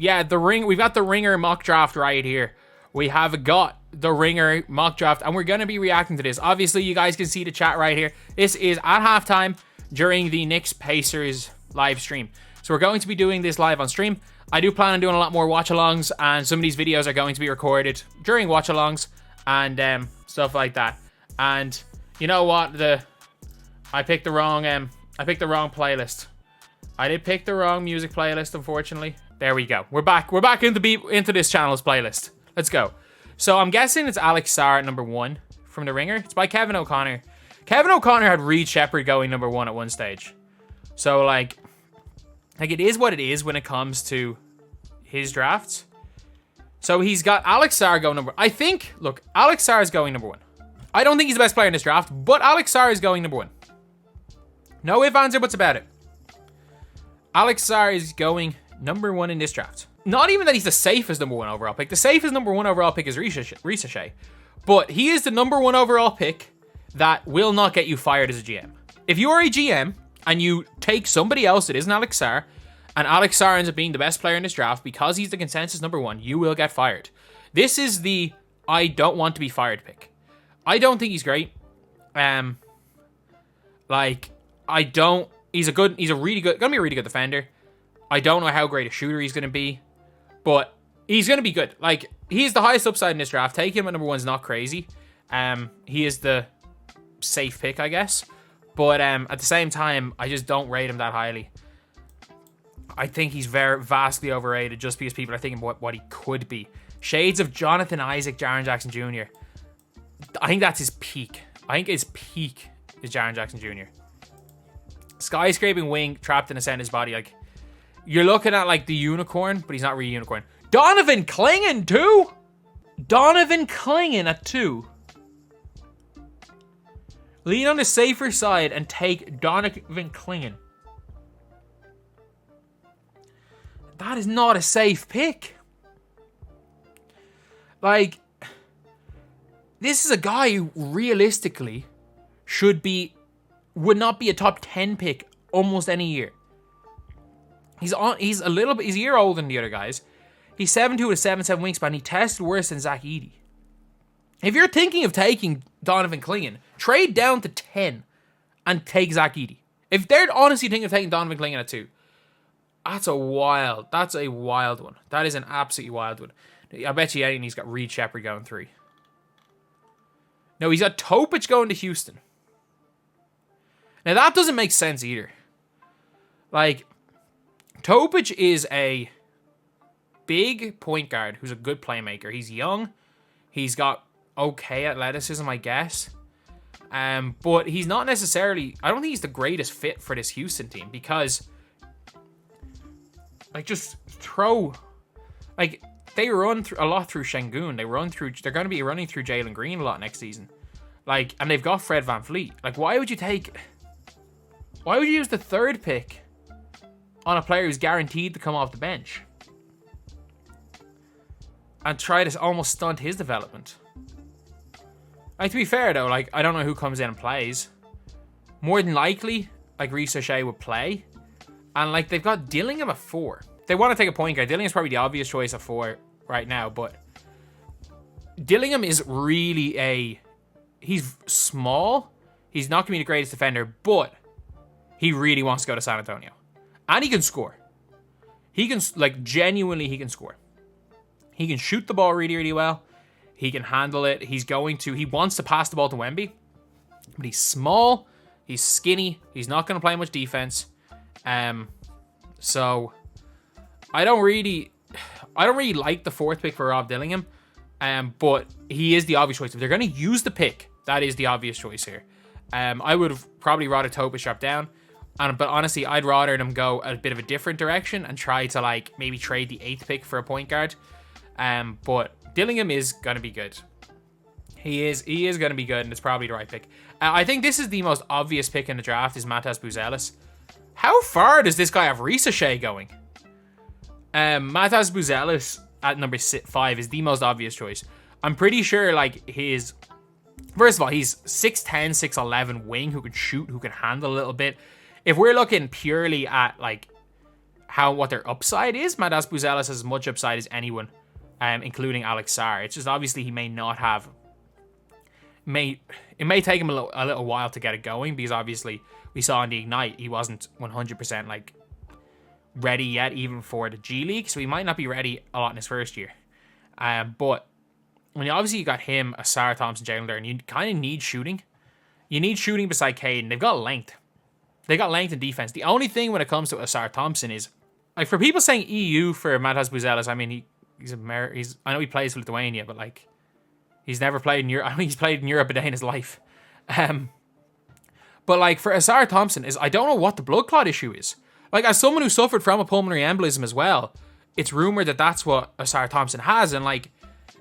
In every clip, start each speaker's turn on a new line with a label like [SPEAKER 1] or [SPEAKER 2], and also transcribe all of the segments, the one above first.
[SPEAKER 1] Yeah, we've got the Ringer mock draft right here. We have got the Ringer mock draft, and we're going to be reacting to this. Obviously, you guys can see the chat right here. This is at halftime during the Knicks-Pacers live stream. So we're going to be doing this live on stream. I do plan on doing a lot more watch-alongs, and some of these videos are going to be recorded during watch-alongs and stuff like that. And you know what? I picked the wrong playlist. I did pick the wrong music playlist, unfortunately. There we go. We're back. We're back into this channel's playlist. Let's go. So I'm guessing it's Alex Sarr at number 1 from The Ringer. It's by Kevin O'Connor. Kevin O'Connor had Reed Shepherd going number 1 at one stage. So like it is what it is when it comes to his drafts. So he's got Alex Sarr going number... Look, Alex Sarr is going number 1. I don't think he's the best player in this draft, but Alex Sarr is going number 1. No ifs, ands, or buts about it. Alex Sarr is going number 1 in this draft. Not even that he's the safest number 1 overall pick. The safest number 1 overall pick is Ricochet. But he is the number 1 overall pick that will not get you fired as a GM. If you are a GM and you take somebody else that isn't Alex Sarr, and Alex Sarr ends up being the best player in this draft because he's the consensus number 1, you will get fired. This is the I don't want to be fired pick. I don't think he's great. He's gonna be a really good defender. I don't know how great a shooter he's gonna be, but he's gonna be good. Like, he's the highest upside in this draft. Taking him at number 1 is not crazy. He is the safe pick, I guess. But at the same time, I just don't rate him that highly. I think he's very vastly overrated just because people are thinking what he could be. Shades of Jonathan Isaac, Jaren Jackson Jr. I think that's his peak. I think his peak is Jaren Jackson Jr. Skyscraping wing trapped in a center's body. Like, you're looking at like the unicorn, but he's not really a unicorn. Donovan Clingan too. Donovan Clingan at 2. Lean on the safer side and take Donovan Clingan. That is not a safe pick. Like, this is a guy who realistically would not be a top 10 pick almost any year. He's a year older than the other guys. He's 7'2" with a 7'7" wingspan. He tested worse than Zach Edey. If you're thinking of taking Donovan Clingan, trade down to 10 and take Zach Edey. If they're honestly thinking of taking Donovan Clingan at 2, that's a wild one. That is an absolutely wild one. I bet you he's got Reed Shepherd going 3. No, he's got Topic going to Houston. Now, that doesn't make sense either. Like, Topic is a big point guard who's a good playmaker. He's young. He's got okay athleticism, I guess. But he's not necessarily... I don't think he's the greatest fit for this Houston team because... Like, just throw... Like, they run a lot through Şengün. They're going to be running through Jalen Green a lot next season. Like, and they've got Fred VanVleet. Like, why would you use the 3rd pick on a player who's guaranteed to come off the bench and try to almost stunt his development? Like, to be fair though, like, I don't know who comes in and plays. More than likely, like, Ricochet would play. And like, they've got Dillingham at 4. They want to take a point guard. Dillingham's probably the obvious choice at 4 right now, but Dillingham is really he's small. He's not going to be the greatest defender, but he really wants to go to San Antonio. And he can score. He can, like, genuinely, he can score. He can shoot the ball really, really well. He can handle it. He wants to pass the ball to Wemby, but he's small. He's skinny. He's not going to play much defense. So I don't really like the 4th pick for Rob Dillingham. But he is the obvious choice. If they're going to use the pick, that is the obvious choice here. I would have probably rather Topic drop down. But honestly, I'd rather them go a bit of a different direction and try to, like, maybe trade the 8th pick for a point guard. But Dillingham is going to be good. He is going to be good, and it's probably the right pick. I think this is the most obvious pick in the draft is Matas Buzelis. How far does this guy have Ricochet going? Matas Buzelis at number 5 is the most obvious choice. I'm pretty sure, like, first of all, he's 6'10", 6'11", wing who can shoot, who can handle a little bit. If we're looking purely at, like, what their upside is. Matas Buzelis has as much upside as anyone, including Alex Sarr. It's just obviously he may not have. It may take him a little while to get it going, because obviously we saw in the Ignite he wasn't 100% like ready yet, even for the G League, so he might not be ready a lot in his first year. But when you got him, a Sarr Thompson, Jalen there, and you kind of need shooting. You need shooting beside Caden. They've got length. They got length and defense. The only thing when it comes to Sarr Thompson is, like, for people saying EU for Matas Buzelis, I mean, I know he plays for Lithuania, but like, he's never played in Europe. I mean, he's played in Europe a day in his life. But like, for Sarr Thompson, I don't know what the blood clot issue is. Like, as someone who suffered from a pulmonary embolism as well, it's rumored that that's what Sarr Thompson has, and like,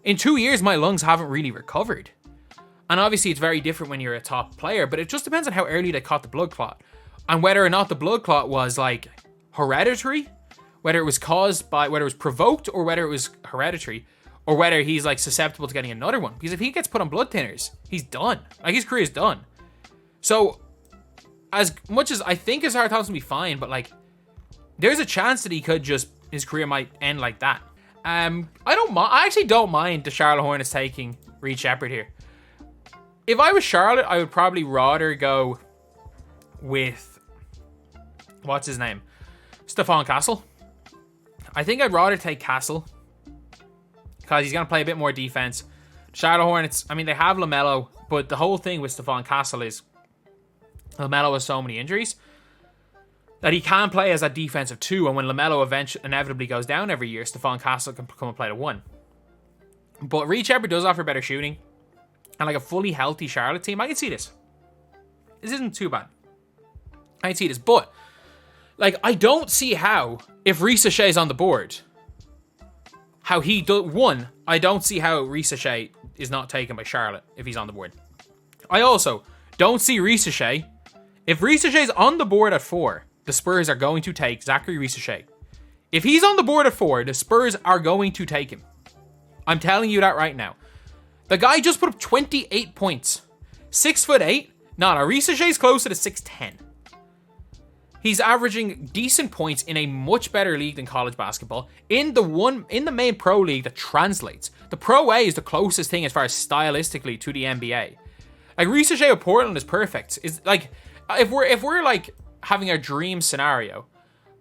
[SPEAKER 1] in 2 years, my lungs haven't really recovered. And obviously, it's very different when you're a top player, but it just depends on how early they caught the blood clot, and whether or not the blood clot was like hereditary, whether it was provoked, or whether it was hereditary, or whether he's like susceptible to getting another one. Because if he gets put on blood thinners, he's done. Like, his career is done. So, as much as I think Sarr Thompson will be fine, but like, there's a chance that his career might end like that. I actually don't mind the Charlotte Hornets taking Reed Sheppard here. If I was Charlotte, I would probably rather go with, what's his name? Stefan Castle. I think I'd rather take Castle, because he's going to play a bit more defense. Charlotte Hornets, I mean, they have LaMelo, but the whole thing with Stefan Castle is LaMelo has so many injuries that he can play as a defensive 2, and when LaMelo inevitably goes down every year, Stefan Castle can come and play the 1. But Reed Sheppard does offer better shooting, and like a fully healthy Charlotte team, I can see this. This isn't too bad. I can see this, but like, I don't see how, if Reece Shay's on the board, how he does. One, I don't see how Reece Shea is not taken by Charlotte if he's on the board. I also don't see Reece Shea. If Reece Shay's on the board at 4, the Spurs are going to take Zachary Reece Shea. If he's on the board at 4, the Spurs are going to take him. I'm telling you that right now. The guy just put up 28 points. 6'8". No, Reece Shea's closer to 6'10". He's averaging decent points in a much better league than college basketball. In the main pro league that translates. The Pro A is the closest thing as far as stylistically to the NBA. Like, Reece Shea of Portland is perfect. Is like, if we're like having a dream scenario,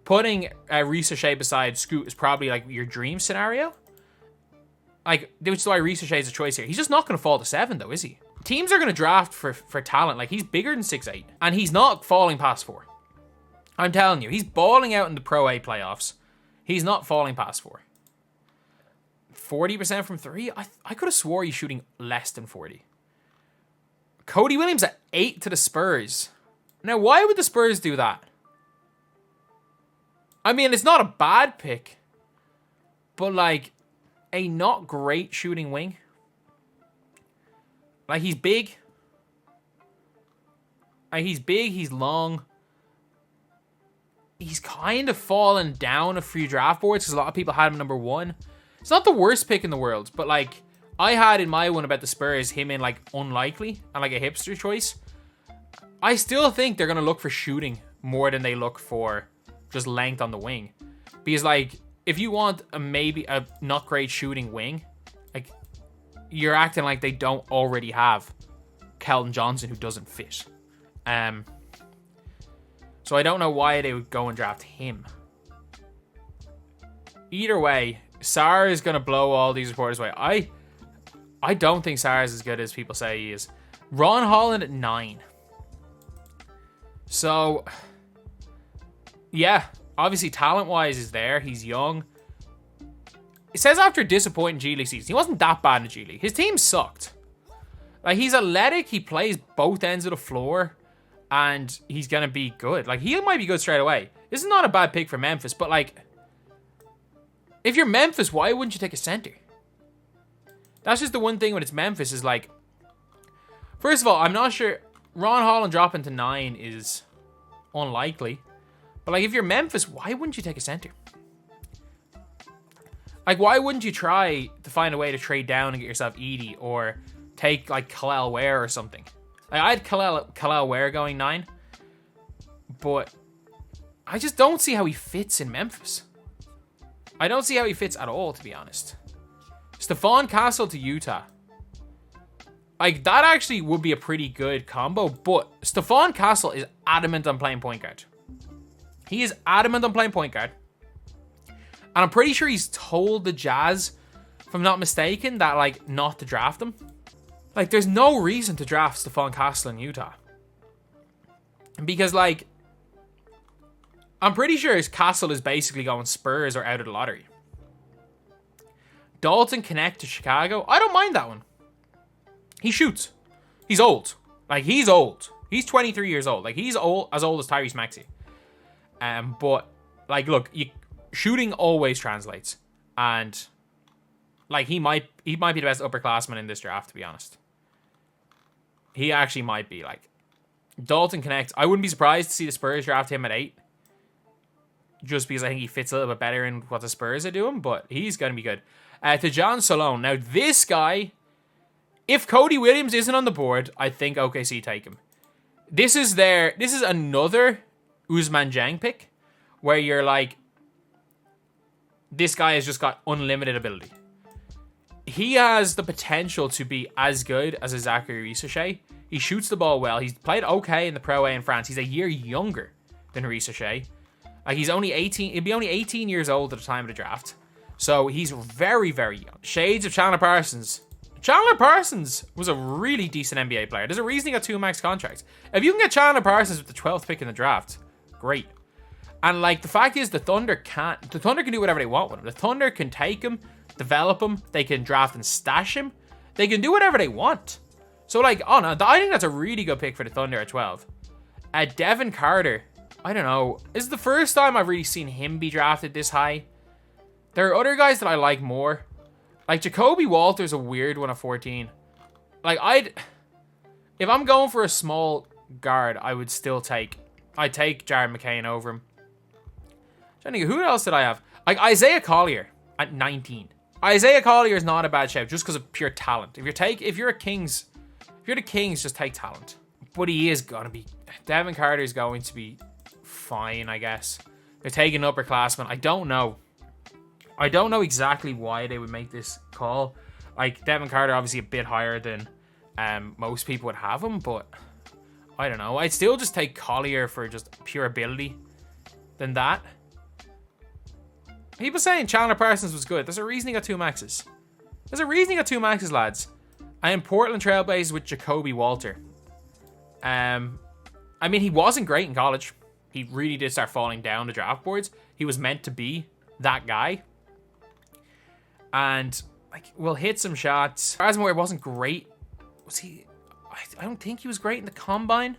[SPEAKER 1] putting Reece Shea beside Scoot is probably like your dream scenario. Like, which is why Reece Shea is a choice here. He's just not going to fall to 7 though, is he? Teams are going to draft for talent. Like, he's bigger than 6'8", and he's not falling past 4. I'm telling you, he's balling out in the Pro A playoffs. He's not falling past 4. 40% from 3? I could have swore he's shooting less than 40. Cody Williams at 8 to the Spurs. Now, why would the Spurs do that? I mean, it's not a bad pick, but like, a not great shooting wing. Like, he's big. He's long. He's kind of fallen down a few draft boards because a lot of people had him number 1. It's not the worst pick in the world, but like, I had in my one about the Spurs him in like unlikely and like a hipster choice. I still think they're going to look for shooting more than they look for just length on the wing. Because like, if you want maybe a not great shooting wing, like, you're acting like they don't already have Keldon Johnson who doesn't fit. So I don't know why they would go and draft him. Either way, Sarr is going to blow all these reporters away. I don't think Sarr is as good as people say he is. Ron Holland at 9. So, yeah, obviously talent-wise is there. He's young. It says after a disappointing G League season. He wasn't that bad in the G League. His team sucked. Like, he's athletic. He plays both ends of the floor. And he's going to be good. Like, he might be good straight away. This is not a bad pick for Memphis. But, like, if you're Memphis, why wouldn't you take a center? That's just the one thing when it's Memphis is, like, first of all, I'm not sure. Ron Holland dropping to 9 is unlikely. But, like, if you're Memphis, why wouldn't you take a center? Like, why wouldn't you try to find a way to trade down and get yourself Edey or take, like, Khalil Ware or something? Like, I had Khalil Ware going 9, but I just don't see how he fits in Memphis. I don't see how he fits at all, to be honest. Stephon Castle to Utah. Like, that actually would be a pretty good combo, but Stephon Castle is adamant on playing point guard. He is adamant on playing point guard. And I'm pretty sure he's told the Jazz, if I'm not mistaken, that, like, not to draft him. Like, there's no reason to draft Stephon Castle in Utah. Because, like, I'm pretty sure his Castle is basically going Spurs or out of the lottery. Dalton Connect to Chicago. I don't mind that one. He shoots. He's old. Like, he's old. He's 23 years old. Like, he's old as Tyrese Maxey. But, like, look, shooting always translates. And, like, he might be the best upperclassman in this draft, to be honest. He actually might be, like. Dalton Connect. I wouldn't be surprised to see the Spurs draft him at 8. Just because I think he fits a little bit better in what the Spurs are doing. But he's going to be good. To John Salone. Now, this guy... If Cody Williams isn't on the board, I think OKC take him. This is another Ousmane Dieng pick, where you're like, this guy has just got unlimited ability. He has the potential to be as good as a Zachary Risacher. He shoots the ball well. He's played okay in the Pro A in France. He's a year younger than Risacher. Like, he's only 18. He'd be only 18 years old at the time of the draft. So he's very, very young. Shades of Chandler Parsons. Chandler Parsons was a really decent NBA player. There's a reason he got 2 max contracts. If you can get Chandler Parsons with the 12th pick in the draft, great. And, like, the fact is the Thunder can do whatever they want with him. The Thunder can take him, develop him. They can draft and stash him. They can do whatever they want. So, like, oh no, I think that's a really good pick for the Thunder at 12. Devin Carter, I don't know. This is the first time I've really seen him be drafted this high. There are other guys that I like more. Like, Jacoby Walter's a weird one at 14. Like, if I'm going for a small guard, I'd take Jared McCain over him. Who else did I have? Like, Isaiah Collier at 19. Isaiah Collier is not a bad shout just because of pure talent. If you're the Kings, just take talent. But he is going to be... Devin Carter is going to be fine, I guess. They're taking upperclassmen. I don't know exactly why they would make this call. Like, Devin Carter, obviously a bit higher than most people would have him, but I don't know. I'd still just take Collier for just pure ability than that. People saying Chandler Parsons was good. There's a reason he got 2 maxes. Lads. I am Portland Trailblazers with Jacoby Walter. I mean, he wasn't great in college. He really did start falling down the draft boards. He was meant to be that guy. And, like, we'll hit some shots. Rasmussen wasn't great. Was he? I don't think he was great in the combine.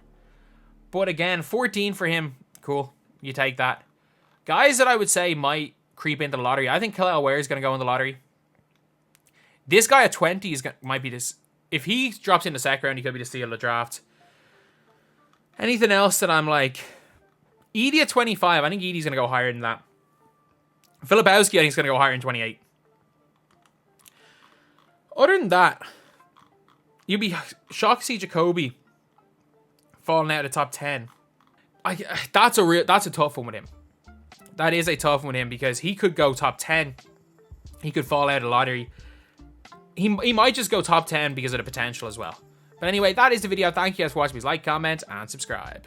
[SPEAKER 1] But again, 14 for him. Cool. You take that. Guys that I would say might creep into the lottery. I think Khalil Ware is going to go in the lottery. This guy at 20 might be this. If he drops in the second round, he could be the steal of the draft. Anything else that I'm like... Edey at 25. I think Edey's going to go higher than that. Filipowski, I think, is going to go higher in 28. Other than that, you'd be shocked to see Jacoby falling out of the top 10. That's a tough one with him. That is a tough one with him because he could go top 10. He could fall out of the lottery. He might just go top 10 because of the potential as well. But anyway, that is the video. Thank you guys for watching. Please like, comment, and subscribe.